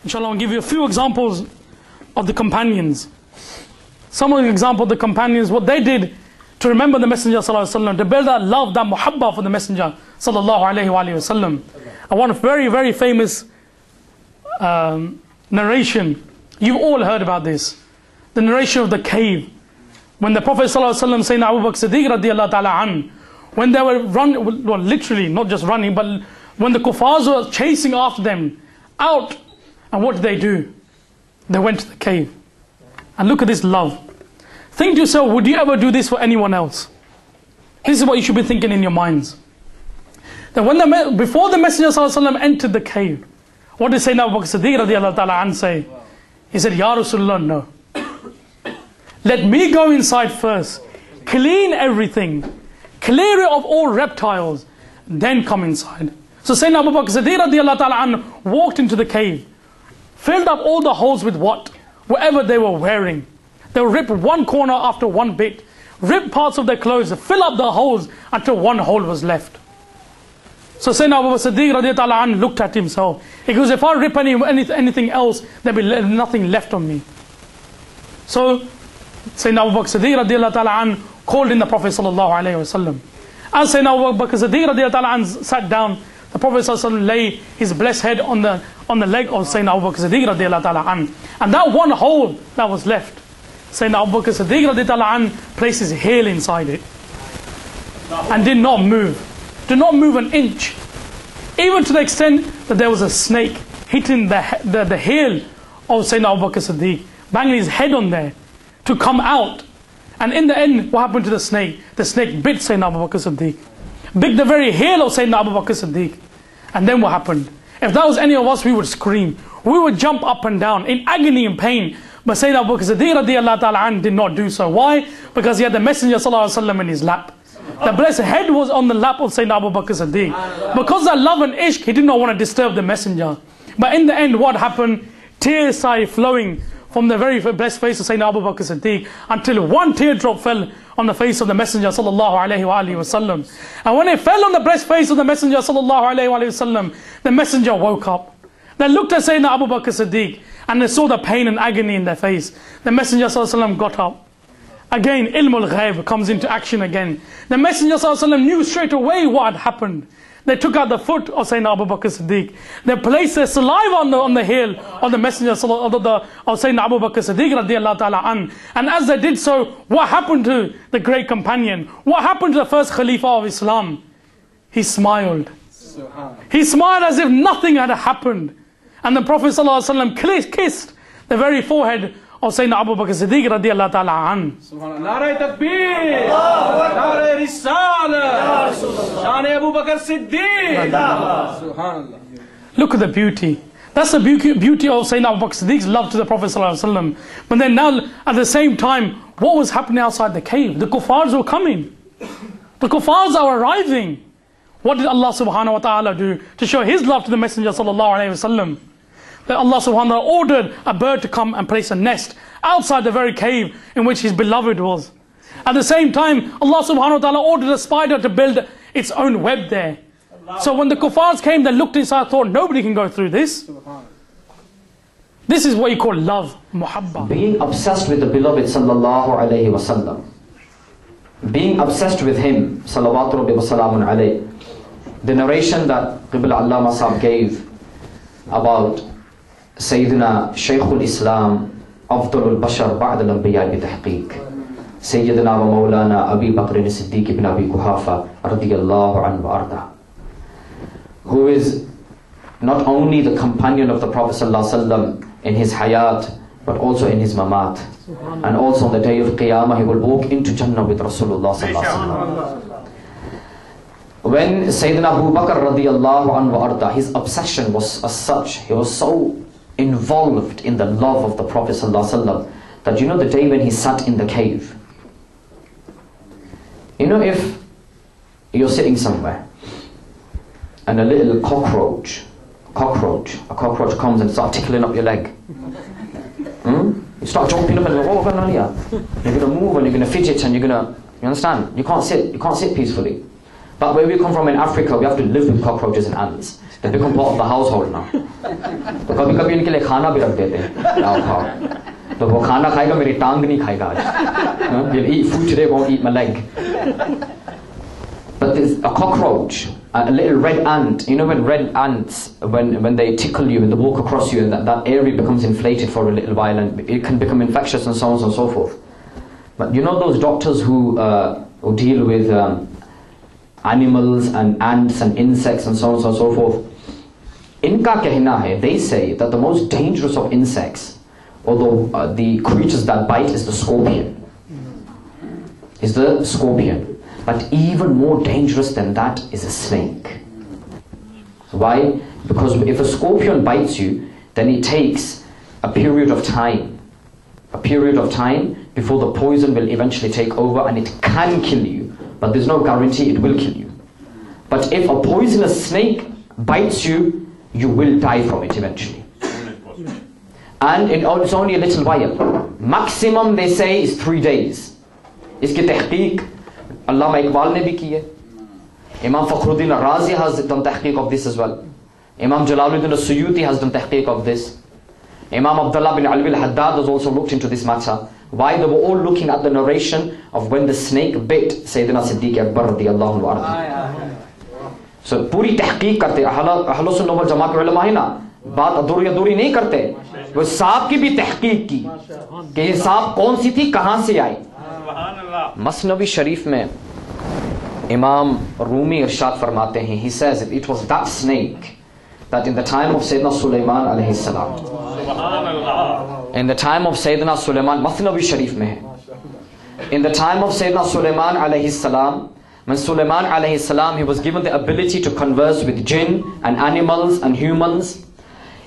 Inshallah, I'll give you a few examples of the companions. Some of the examples of the companions, what they did to remember the Messenger sallallahu, to build that love, that muhabba for the Messenger sallallahu alaihi wasallam. And one very, very famous narration, you've all heard about this, the narration of the cave. When the Prophet sallallahu alaihi wasallam, Sayyidina Abu Bakr Siddique radiallahu ta'ala an, when they were running, well literally, not just running, but when the kuffars were chasing after them out, and what did they do? They went to the cave. And look at this love. Think to yourself, would you ever do this for anyone else? This is what you should be thinking in your minds. That when before the Messenger ﷺ entered the cave, what did Sayyidina Abu Bakr Siddique radiallahu ta'ala an say? He said, Ya Rasoolullah, no. Let me go inside first, clean everything, clear it of all reptiles, then come inside. So Sayyidina Abu Bakr Siddique radiallahu ta'ala an walked into the cave, filled up all the holes with what? Whatever they were wearing. They would rip one corner after one bit, rip parts of their clothes, fill up the holes until one hole was left. So Sayyidina Abu Bakr Siddique radiallahu ta'ala an looked at himself. He goes, if I rip anything else, there'll be nothing left on me. So Sayyidina Abu Bakr Siddique radiallahu ta'ala an called in the Prophet sallallahu alaihi wasallam. As Sayyidina Abu Bakr Siddique radiallahu ta'ala an sat down, the Prophet sallallahu alaihi wasallam lay his blessed head on the leg of Sayyidina Abu Bakr Siddique radiallahu ta'ala an. And that one hole that was left, Sayyidina Abu Bakr Siddique radiallahu ta'ala an placed his heel inside it and did not move. Did not move an inch. Even to the extent that there was a snake hitting the heel of Sayyidina Abu Bakr Siddique, banging his head on there to come out. And in the end, what happened to the snake? The snake bit Sayyidina Abu Bakr Siddique, bit the very heel of Sayyidina Abu Bakr Siddique. And then what happened? If that was any of us, we would scream. We would jump up and down in agony and pain. But Sayyidina Abu Bakr Siddique radiallahu ta'ala an did not do so. Why? Because he had the Messenger sallallahu alaihi wasallam in his lap. The blessed head was on the lap of Sayyidina Abu Bakr Siddique. Because of love and ishq, he did not want to disturb the Messenger. But in the end, what happened? Tears started flowing from the very blessed face of Sayyidina Abu Bakr Siddique until one teardrop fell on the face of the Messenger sallallahu alaihi wasallam. And when it fell on the blessed face of the Messenger sallallahu alaihi wasallam, the Messenger woke up. They looked at Sayyidina Abu Bakr Siddique and they saw the pain and agony in their face. The Messenger sallallahu alaihi wasallam got up. Again, ilm al-ghaib comes into action again. The Messenger ﷺ knew straight away what had happened. They took out the foot of Sayyidina Abu Bakr Siddique. They placed their saliva on the heel of the Messenger of Sayyidina Abu Bakr Siddique radiallahu ta'ala an. And as they did so, what happened to the great companion? What happened to the first Khalifa of Islam? He smiled. He smiled as if nothing had happened. And the Prophet ﷺ kissed the very forehead of Sayyidina Abu Bakr Siddique radiallahu ta'ala an. Subhanallah. Narrating takbir. Narrating risala. Shah Abu Bakr Siddique. Subhanallah. Look at the beauty. That's the beauty of Sayyidina Abu Bakr Siddique's love to the Prophet sallallahu alaihi wasallam. But then now, at the same time, what was happening outside the cave? The kuffars were coming. The kuffars are arriving. What did Allah subhanahu wa ta'ala do to show His love to the Messenger sallallahu alaihi wasallam? That Allah subhanahu wa ta'ala ordered a bird to come and place a nest outside the very cave in which His beloved was. At the same time, Allah subhanahu wa ta'ala ordered a spider to build its own web there. So when the kuffars came, they looked inside, thought nobody can go through this. This is what you call love, muhabba. Being obsessed with the beloved sallallahu alaihi wasallam. Being obsessed with him, sallallahu alaihi. The narration that Qibla Allama Sahib gave about Sayyidina Shaykhul Islam, Afdalul Bashar Ba'd al-Anbiya bi-Tahqiq, Sayyidina wa Mawlana Abu Bakr Siddique ibn Abi Quhafa radiyallahu anhu arda, who is not only the companion of the Prophet sallallahu alaihi wasallam in his hayat, but also in his mamat. And also on the day of Qiyamah, he will walk into Jannah with Rasulullah sallallahu alaihi wasallam. When Sayyidina Abu Bakr radiyallahu anhu arda, his obsession was as such, he was so involved in the love of the Prophet sallallahu alaihi wasallam, that you know the day when he sat in the cave, you know, if you're sitting somewhere and a little cockroach comes and starts tickling up your leg, you start jumping up and go, what's going on here? You're going to move and you're going to fidget and you're going to, you understand? You can't sit peacefully. But where we come from in Africa, we have to live with cockroaches and ants. They become part of the household now. तो कभी-कभी इनके लिए खाना भी रख देते हैं, आओ खाओ. तो वो खाना खाएगा, मेरी टांग नहीं खाएगा आज. He'll eat food today, won't eat my leg. But there's a cockroach, a little red ant. You know when red ants, when they tickle you and they walk across you, and that area becomes inflated for a little while, and it can become infectious and so on and so forth. But you know those doctors who deal with animals and ants and insects and so on and so forth. Inka कहना है, they say that the most dangerous of insects, although the creatures that bite, is the scorpion. Is the scorpion. But even more dangerous than that is a snake. Why? Because if a scorpion bites you, then it takes a period of time before the poison will eventually take over, and it can kill you, but there's no guarantee it will kill you. But if a poisonous snake bites you, you will die from it eventually. And it's only a little while. Maximum, they say, is 3 days. Iski tahqiq Allama Iqbal ne bhi ki hai. Imam Fakhruddin al-Razi has done tahqiq of this as well. Imam Jalaluddin al-Suyuti has done tahqiq of this. Imam Abdulla bin Beloved-Hadhrat has also looked into this matter. Why? They were all looking at the narration of when the snake bit Sayyidina Siddique Akbar radiyallahu anhu. So पूरी तहकीक करते अहले सुन्नत वल जमात के उलमा है ना, बात अधूरी अधूरी नहीं करते. वो सांप की भी तहकीक की कि ये सांप कौन सी थी, कहां से आई. मसनवी शरीफ में इमाम रूमी इरशाद फरमाते हैं, he says it was that snake that in the time of Sayyidina Sulaiman alaihi salam, in the time of Sayyidina Sulaiman, Masnavi Sharif mein hai, in the time of Sayyidina Sulaiman alaihi salam, when Sulaiman alaihi salam, he was given the ability to converse with jinn and animals and humans,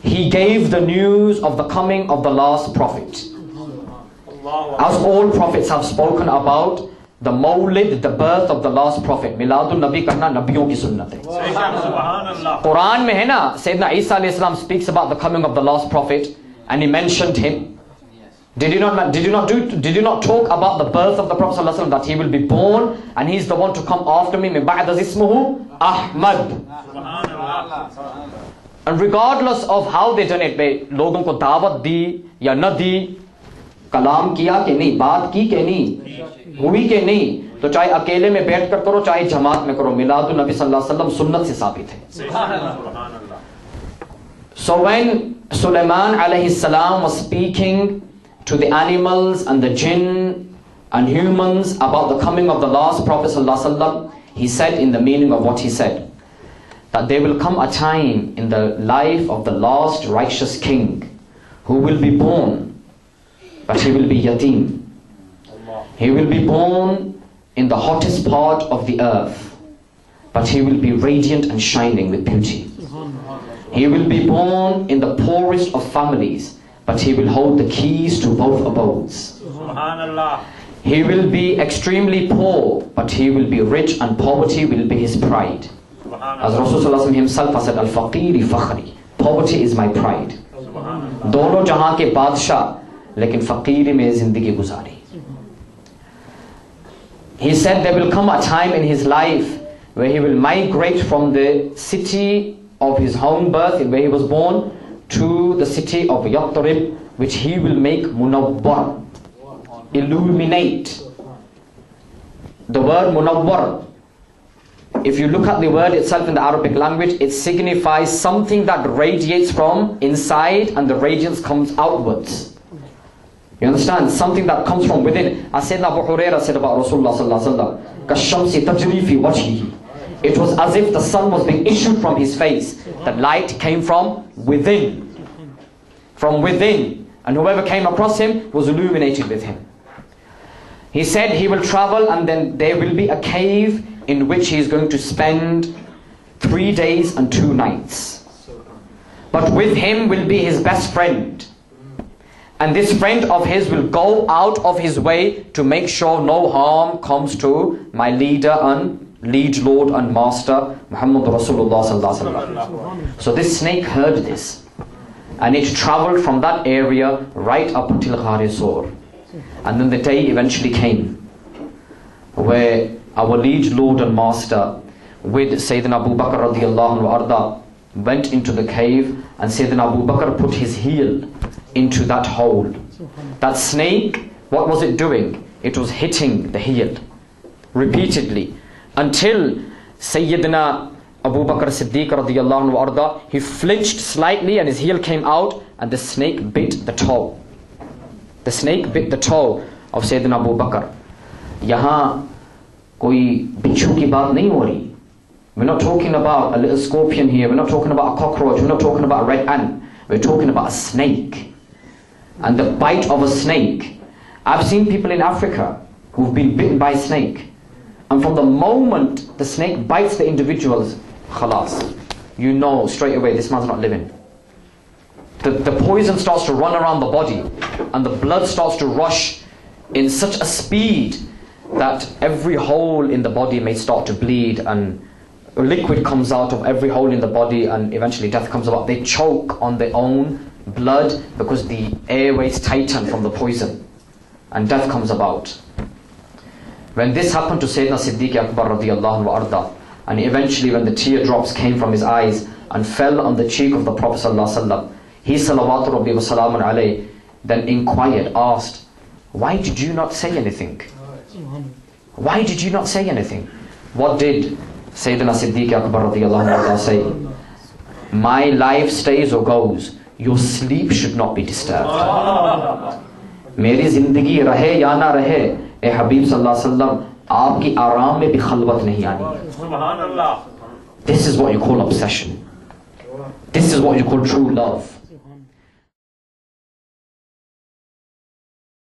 he gave the news of the coming of the last prophet. As all prophets have spoken about the Mawlid, the birth of the last prophet. Miladul Nabi karna nabiyon ki sunnat hai. Quran mein hai na, Sayyidina Isa alayhi salam speaks about the coming of the last prophet, and he mentioned him. Did you not talk about the birth of the Prophet sallallahu alaihi wasallam, that he will be born and he's the one to come after me? Min ba'da ismuhu Ahmad. And regardless of how they done it, लोगों को दावत दी या न दी, कलाम किया कि नहीं, बात की कि नहीं, हुई कि नहीं, तो चाहे अकेले में बैठ कर करो, चाहे जमात में करो, मिलादुल नबी सल्लल्लाहु अलैहि वसल्लम सुन्नत से साबित है. So when Sulaiman alayhi salam was speaking to the animals and the jinn and humans about the coming of the last prophet sallallahu alaihi wasallam, he said in the meaning of what he said, that there will come a time in the life of the last righteous king who will be born, but he will be yatim. He will be born in the hottest part of the earth, but he will be radiant and shining with beauty. He will be born in the poorest of families, but he will hold the keys to both abodes. He will be extremely poor, but he will be rich, and poverty will be his pride. As Rasulullah himself has said, Al-Faqiri Fakhri, poverty is my pride. Dono jahan ke badshah, lekin faqiri mein zindagi guzari. He said there will come a time in his life where he will migrate from the city of his home birth, where he was born, to the city of Yathrib, which he will make munawwar, illuminate. The word munawwar, if you look at the word itself in the Arabic language, it signifies something that radiates from inside and the radiance comes outwards. You understand? Something that comes from within. As Sayyidina Abu Hurairah said about Rasulullah sallallahu alaihi wasallam, "Kashamsi tajri fi wajhihi." It was as if the sun was being issued from his face. The light came from within. From within. And whoever came across him was illuminated with him. He said he will travel, and then there will be a cave in which he is going to spend 3 days and 2 nights. But with him will be his best friend. And this friend of his will go out of his way to make sure no harm comes to my leader and liege lord and master Muhammad Rasulullah sallallahu alaihi wasallam. So this snake heard this, and it traveled from that area right up until Cave of Saur. And then the day eventually came where our liege lord and master, with Sayyidina Abu Bakr radiallahu anhu went into the cave, and Sayyidina Abu Bakr put his heel into that hole. That snake, what was it doing? It was hitting the heel repeatedly until Sayyidina Abu Bakr Siddique radiallahu anhu, he flinched slightly and his heel came out, and the snake bit the toe. The snake bit the toe of Sayyidina Abu Bakr. Yahan koi bichu ki baat nahi ho rahi. We're not talking about a little scorpion here, we're not talking about a cockroach, we're not talking about a red ant, we're talking about a snake. And the bite of a snake. I've seen people in Africa who've been bitten by a snake, and from the moment the snake bites the individuals, khalas, you know straight away this man's not living. The poison starts to run around the body, and the blood starts to rush in such a speed that every hole in the body may start to bleed, and liquid comes out of every hole in the body, and eventually death comes about. They choke on their own blood because the airways tighten from the poison, and death comes about. When this happened to Sayyidina Siddiq Akbar radiallahu anhu, and eventually when the teardrops came from his eyes and fell on the cheek of the Prophet sallallahu alaihi wasallam, he sallallahu alaihi then inquired, asked, why did you not say anything? Why did you not say anything? What did Sayyidina Siddiq Akbar radiallahu anhu say? My life stays or goes, your sleep should not be disturbed. Meri zindagi rahe ya na rahe, eh Habib sallallahu alaihi wasallam, aapki aaram mein bhi khalwat nahi aani. This is what you call obsession. This is what you call true love.